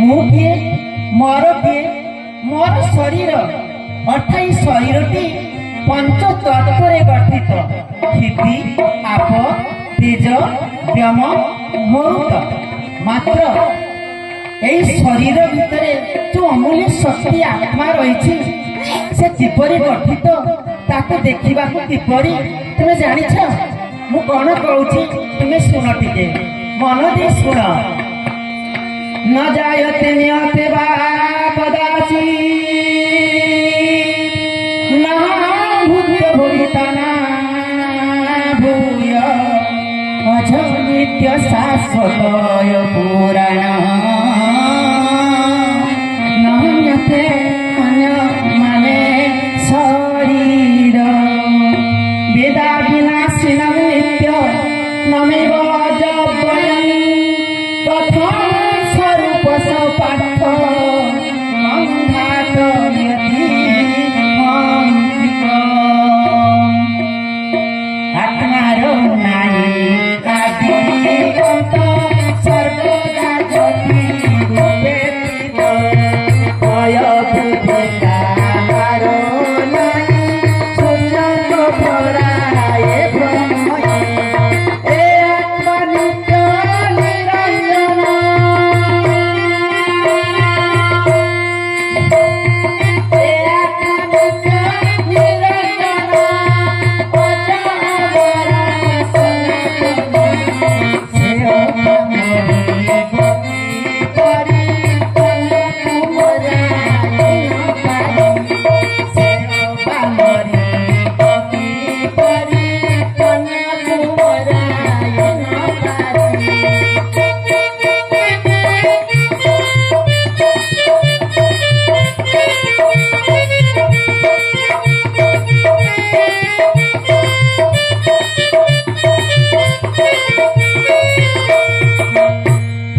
मु किए मोर किए मोर शरीर अर्थात शरीरटी पंच तत्व गठित क्षिति आप तेज व्योम मरुत मात्र यही शरीर भितर जो अमूल्य शक्ति आत्मा रही से किपरि गठित ताको देखा किपरि तुम्हें जानिछ मु कौन कहूँ तुम्हें शुण टिके मन दे शुण न जायते नियते वा कदाचि न भूत भविता न भूय अज नित्य शाश्वतय पुराण नम्यते अन्य माने शरीर वेदा विनाशिनं नित्य नमेव अजव्ययम् कथं स्वरूप सपार्थ अंघातयति आत्मारो नाहि आदि अंत सर्वदा ज्योति रूपेति भय बुद्धिकारो नाहि सूर्यको पराये ब्रह्मये ए आत्मा नित्य निरंजन ए आत्मा नित्य निरंजन अजर सनातन से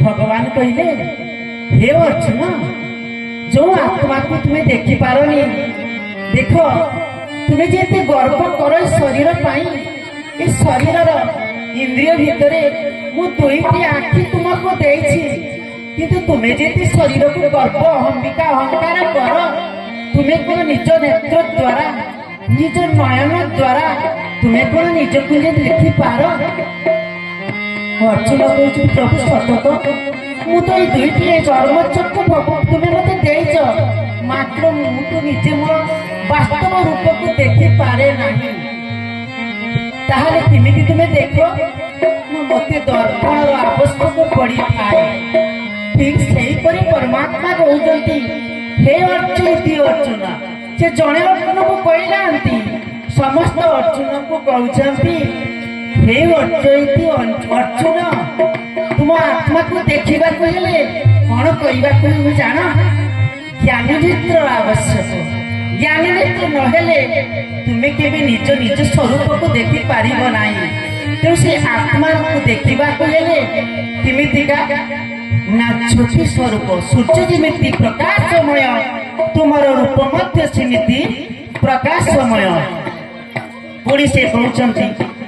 भगवान कहले हे अर्जुन जो आत्मा को तुम्हें देखी पारनी देख तुम्हें जेते गर्व कर शरीर पाई शरीर इंद्रिय भितर मु दुईटी आखि तुमको देछि किंतु तुम्हें जेते शरीर को गर्व अहंबिका अहंकार कर तुम्हें कौन निज नेत्र द्वारा निज नयन द्वारा तुम्हें कौन निज को देखी पार अर्जुन कहूँ प्रभु सतत मु तो ये दुईटी चर्मचक्षु तुम्हें मत देच मात्र मु तो निजे मोर वास्तव रूप को देखी पारे नहीं ताहले किमिति तुम्हें देख मते दर्पण आवश्यक पड़ी थाए ठीक सही परी परमात्मा कहते हे अर्जुन से जड़े अर्जुन को कहना समस्त अर्जुन को कहते हे अर्जुन तुम आत्मा को देखा कौन करने जान ज्ञान नेत्र आवश्यक ज्ञान नेत्र नहेले तुम्हें केवे निज निज स्वरूप को देखी पार ना तेणु से आत्मा को देखा केमितिका ना ज्योति स्वरूप सूर्य जमी प्रकाशमय तुमर रूप मध्य सेमिति प्रकाशमय पुणी से कहते